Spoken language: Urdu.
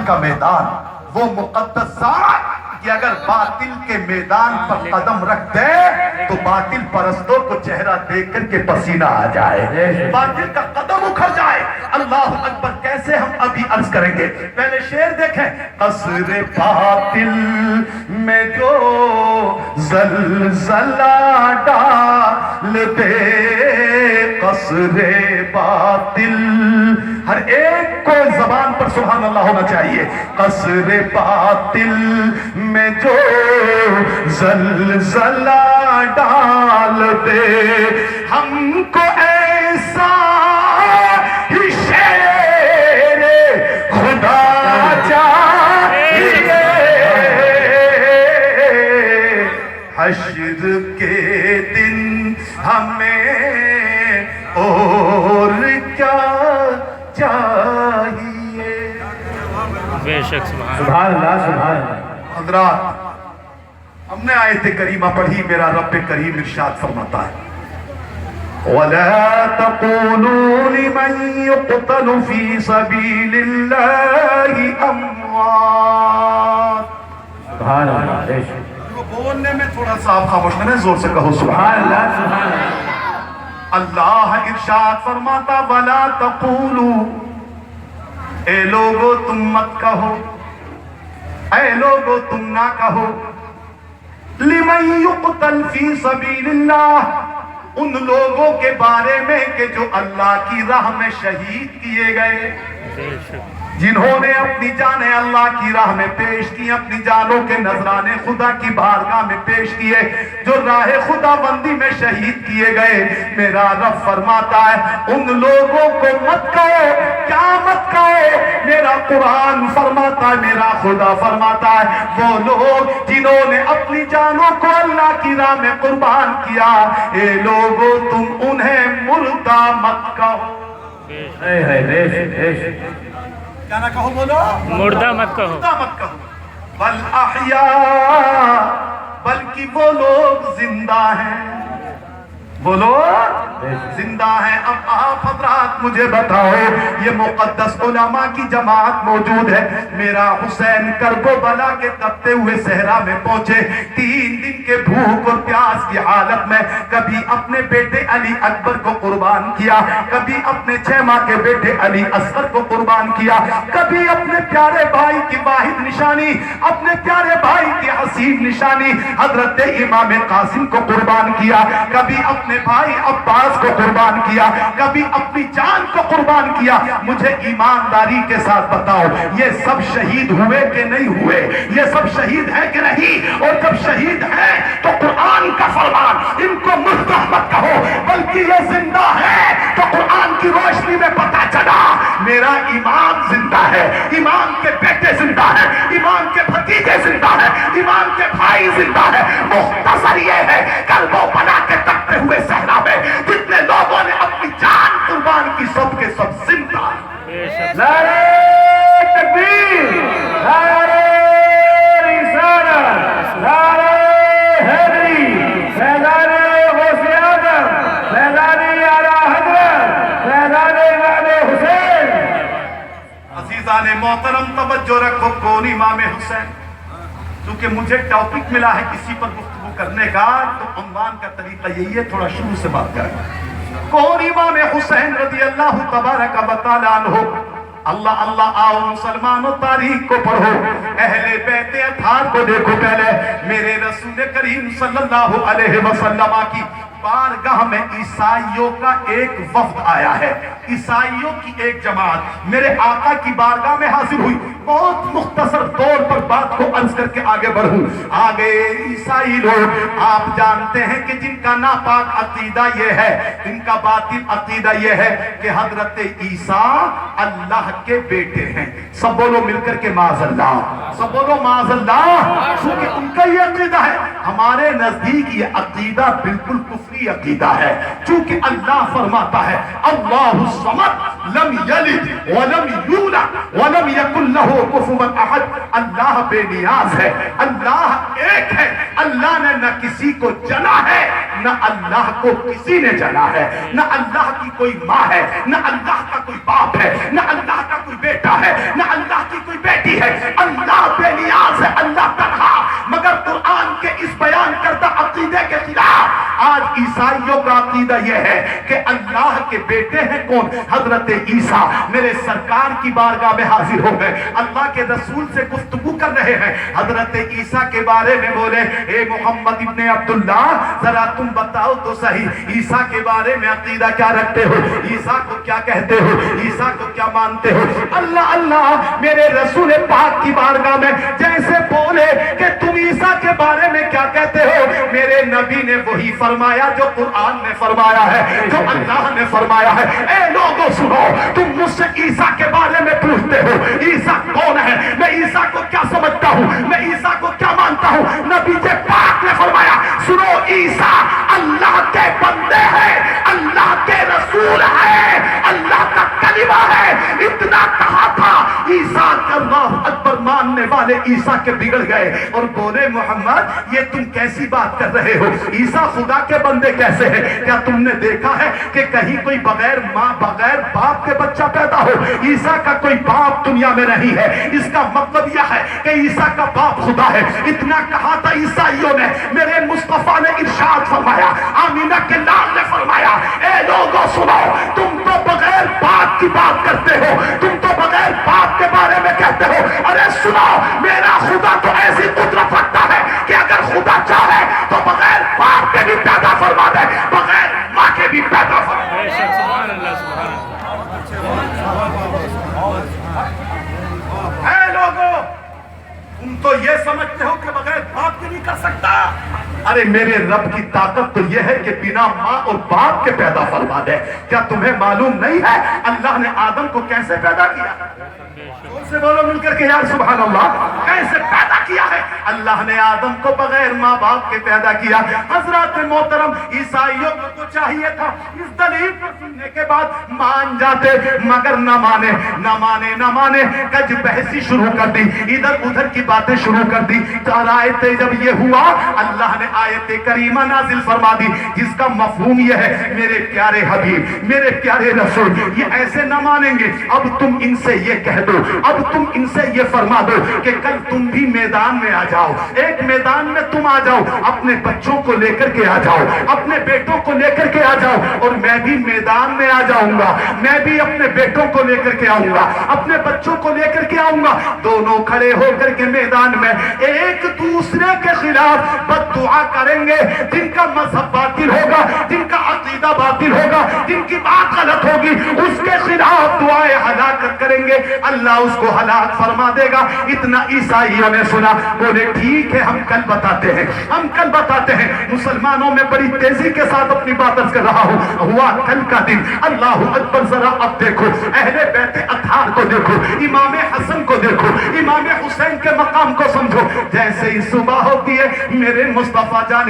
کا میدان وہ مقدس ذات کہ اگر باطل کے میدان پر قدم رکھ دے تو باطل پرستوں کو چہرہ دیکھ کر کے پسینہ آ جائے، باطل کا قدم اکھڑ جائے۔ اللہ اکبر کیسے ہم ابھی عرض کریں گے، پہلے شعر دیکھیں۔ قصر باطل میں جو زلزلہ ڈال دے، قصر باطل، ہر ایک کو زبان پر سبحان اللہ ہونا چاہیے۔ قصر باطل میں جو زلزلہ ڈال دے، ہم کو ایسا ہی شیر خدا چاہیے، حشر کے دن ہمیں اور کیا چاہیے۔ بے شک سبحان اللہ سبحان اللہ۔ حضرات ہم نے آیت کریمہ پڑھی، میرا رب کریم ارشاد فرماتا ہے وَلَا تَقُولُوا لِمَن يُقْتَلُ فِي سَبِيلِ اللَّهِ أَمْوَاتٌ۔ سبحان اللہ بے شک۔ بولنے میں تھوڑا سا آپ خاموش کریں، زور سے کہو سبحان اللہ۔ سبحان اللہ۔ اللہ ارشاد فرماتا وَلَا تَقُولُوا، اے لوگو تم مت کہو، اے لوگو تم نہ کہو، لِمَن يُقْتَلْ فِي سَبِيلِ اللَّهِ، ان لوگوں کے بارے میں کہ جو اللہ کی راہ میں شہید کیے گئے، جنہوں نے اپنی جانیں اللہ کی راہ میں پیش کی، اپنی جانوں کے نذرانے خدا کی بارگاہ میں پیش کیے، جو راہ خدا بندی میں شہید کیے گئے، میرا رب فرماتا ہے ان لوگوں کو مت کہو۔ کیا مت کہو؟ میرا قرآن فرماتا ہے، میرا خدا فرماتا ہے وہ لوگ جنہوں نے اپنی جانوں کو اللہ کی راہ میں قربان کیا، اے لوگو تم انہیں مردہ مت کہو۔ کیا نہ کہو بولو؟ مردہ مت کہو، مردہ مت کہو، بل احیاء، بلکہ وہ لوگ زندہ ہیں، وہ لوگ زندہ ہیں۔ اب آپ حضرات مجھے بتاؤ، یہ مقدس علماء کی جماعت موجود ہے، میرا حسین کرب و بلا کے تپتے ہوئے صحرا میں پہنچے، 3 دن کے بھوک اور پیاس کی حالت میں، کبھی اپنے بیٹے علی اکبر کو قربان کیا، کبھی اپنے 6 ماہ کے بیٹے علی اصغر کو قربان کیا، کبھی اپنے پیارے بھائی کی واحد نشانی، اپنے پیارے بھائی کی حسین نشانی حضرت امام قاسم کو قربان کیا، کبھی اپنے بھائی عباس کو قربان کیا، کبھی اپنی جان کو قربان کیا۔ مجھے ایمانداری کے ساتھ بتاؤ، یہ سب شہید ہوئے کہ نہیں ہوئے؟ یہ سب شہید ہے کہ نہیں؟ اور جب شہید ہیں تو قرآن کا فرمان ان کو مردہ مت کہو بلکہ یہ زندہ ہے، تو قرآن کی روشنی میں پتہ چلا میرا امام زندہ ہے، امام کے بیٹے زندہ ہے، امام کے بھتیجے زندہ ہے، امام کے بھائی زندہ ہے۔ مختصر یہ ہے کرب و بلا کے تپتے ہوئے صحرا میں جتنے لوگوں نے اپنی جان قربان کی، سب کے سب زندہ ہیں۔ نعرہ تکبیر، نعرہ رسالت، نعرہ حیدری، میدان غوث اعظم، میدان اعلیٰ حضرت، میدان امام حسین۔ عزیزان محترم توجہ رکھو، کون امام حسین؟ کیونکہ مجھے ٹاپک ملا ہے کسی پر گفتگو کرنے کا، تو عنوان کا طریقہ یہی ہے، تھوڑا شروع سے بات کریں۔ کون امام حسین رضی اللہ تبارک و تعالی عنہ؟ اللہ اللہ، آؤ مسلمانوں تاریخ کو پڑھو، اہل بیت اطہار کو دیکھو۔ پہلے میرے رسول کریم صلی اللہ علیہ وسلم کی بارگاہ میں عیسائیوں کا ایک وفد آیا ہے، عیسائیوں کی ایک جماعت میرے آقا کی بارگاہ میں حاضر ہوئی۔ بہت مختصر طور پر بات کو عرض کر کے آگے بڑھوں۔ آگے عیسائی لوگ، آپ جانتے ہیں کہ جن کا ناپاک عقیدہ یہ ہے، ان کا باطل عقیدہ یہ ہے کہ حضرت عیسیٰ اللہ کے بیٹے ہیں۔ سب بولو مل کر کے معاذ اللہ، سب بولو معاذ اللہ، کیونکہ ان کا یہ عقیدہ ہے۔ ہمارے نزدیک یہ عقیدہ بالکل کفری عقیدہ ہے، چونکہ اللہ فرماتا ہے اللہ الصمد لم یلد ولم یولد ولم یکن لہ کفوا احد۔ اللہ بے نیاز ہے، اللہ ایک ہے، اللہ نے نہ کسی کو جنا ہے، نہ اللہ کو کسی نے جنا ہے، نہ اللہ کی کوئی ماں ہے، نہ اللہ کا کوئی باپ ہے، نہ اللہ کا کوئی بیٹا ہے، نہ اللہ کی کوئی بیٹی ہے، اللہ بے نیاز ہے، اللہ تنہا۔ مگر قرآن کے اس بیان کردہ عقیدے کے خلاف آج عیسائیوں کا عقیدہ یہ ہے کہ اللہ کے بیٹے ہیں کون؟ حضرت عیسیٰ۔ میرے سرکار کی بارگاہ میں حاضر ہو گئے، اللہ کے رسول سے گفتگو کر رہے ہیں، حضرت عیسیٰ کے بارے میں بولے، اے محمد ابن عبداللہ ذرا تم بتاؤ تو صحیح عیسیٰ کے بارے میں عقیدہ کیا رکھتے ہو، عیسیٰ کو کیا کہتے ہو، عیسیٰ کو کیا مانتے ہو؟ اللہ اللہ میرے رسول پاک کی بارگاہ میں جیسے بولے کہ تم عیسیٰ کے بارے میں کیا کہتے ہو، میرے نبی نے وہی فرمایا جو قرآن نے فرمایا ہے، جو اللہ نے فرمایا ہے۔ اے لوگوں سنو، تم مجھ سے عیسیٰ کے بارے میں پوچھتے ہو عیسیٰ کون ہے، میں عیسیٰ کو کیا سمجھتا ہوں، میں عیسیٰ کو کیا مانتا ہوں؟ نبی پاک نے فرمایا سنو، عیسیٰ اللہ کے بندے ہیں، اللہ کے رسول ہے، اللہ کا کلمہ ہے۔ اتنا کہا تھا، عیسیٰ کا اللہ اکبر ماننے والے عیسیٰ کے بگڑ گئے اور بولے محمد یہ تم کیسی بات کر رہے ہو، عیسیٰ خدا کے بندے کیسے ہیں؟ کیا تم نے دیکھا ہے کہ کہیں کوئی بغیر ماں بغیر باپ کے بچہ پیدا ہو؟ عیسیٰ کا کوئی باپ دنیا میں نہیں ہے، اس کا مطلب یہ ہے کہ عیسیٰ کا باپ خدا ہے۔ اتنا کہا تھا عیسائیوں نے، میرے مصطفیٰ نے ارشاد فرمایا، آمینہ کے لال نے فرمایا، اے لوگوں سنو، تم تو بغیر باپ کی بات کرتے ہو، تم تو بغیر باپ کے بارے میں کہتے ہو، ارے سنو، میرا خدا تو ایسی قدرت رکھتا ہے کہ اگر خدا چاہے تو بغیر باپ کے بھی پیدا فرما دے، بغیر ماں کے بھی پیدا فرما دے۔ بے شک، سبحان اللہ، سبحان اللہ۔ اے لوگوں، تم تو یہ سمجھتے ہو کہ بغیر باپ کے نہیں کر سکتا، ارے میرے رب کی طاقت تو یہ ہے کہ بنا ماں اور باپ کے پیدا فرما دے۔ کیا تمہیں معلوم نہیں ہے اللہ نے آدم کو کیسے پیدا کیا؟ ان سے بولو مل کر کے یار سبحان اللہ، کیسے پیدا کیا ہے؟ اللہ نے آدم کو بغیر ماں باپ کے پیدا کیا۔ حضرات محترم، عیسائیوں کو تو چاہیے تھا اس دلیل کو سننے کے بعد مان جاتے، مگر نہ مانے، نہ مانے، نہ مانے، کج بحثی شروع کر دی، ادھر ادھر کی باتیں شروع کر دی۔ آیتیں جب یہ ہوا، اللہ نے آیت کریمہ نازل فرما دی جس کا مفہوم یہ ہے، میرے پیارے حبیب، میرے پیارے رسول یہ ایسے نہ مانیں گے، اب تم ان سے یہ کہہ دو، اب تم ان سے یہ فرما دو کہ کل تم بھی میدان میں آ جاؤ، ایک میدان میں تم آ جاؤ، اپنے بچوں کو لے کر کے آ جاؤ، اپنے بیٹوں کو لے کر کے آ جاؤ، اور میں بھی میدان میں آ جاؤں گا، میں بھی اپنے بیٹوں کو لے کر کے آؤں گا، اپنے بچوں کو لے کر کے آؤں گا، دونوں کھڑے ہو کر کے میدان میں ایک دوسرے کے خلاف بد دعا کریں گے، جن کا مذہب باطل ہوگا، جن کا عقیدہ باطل ہوگا، جن کی بات غلط ہوگی، اس کے خلاف دعائیں ہلاکت کریں گے، اللہ اس کو ہلاک فرما دے گا۔ اتنا عیسائیوں نے سنا، بولے ٹھیک ہے، ہم کل بتاتے ہیں، ہم کل بتاتے ہیں۔ مسلمانوں میں بڑی تیزی کے ساتھ اپنی بات عرض کر رہا ہوں، ہوا کل کا دن، اللہ اکبر، ذرا اب دیکھو اہل بیت اطہار کو دیکھو، امام حسن کو دیکھو، امام حسین کے مقام کو سمجھو، جیسے ہی صبح ہوتی ہے میرے مصطفیٰ جان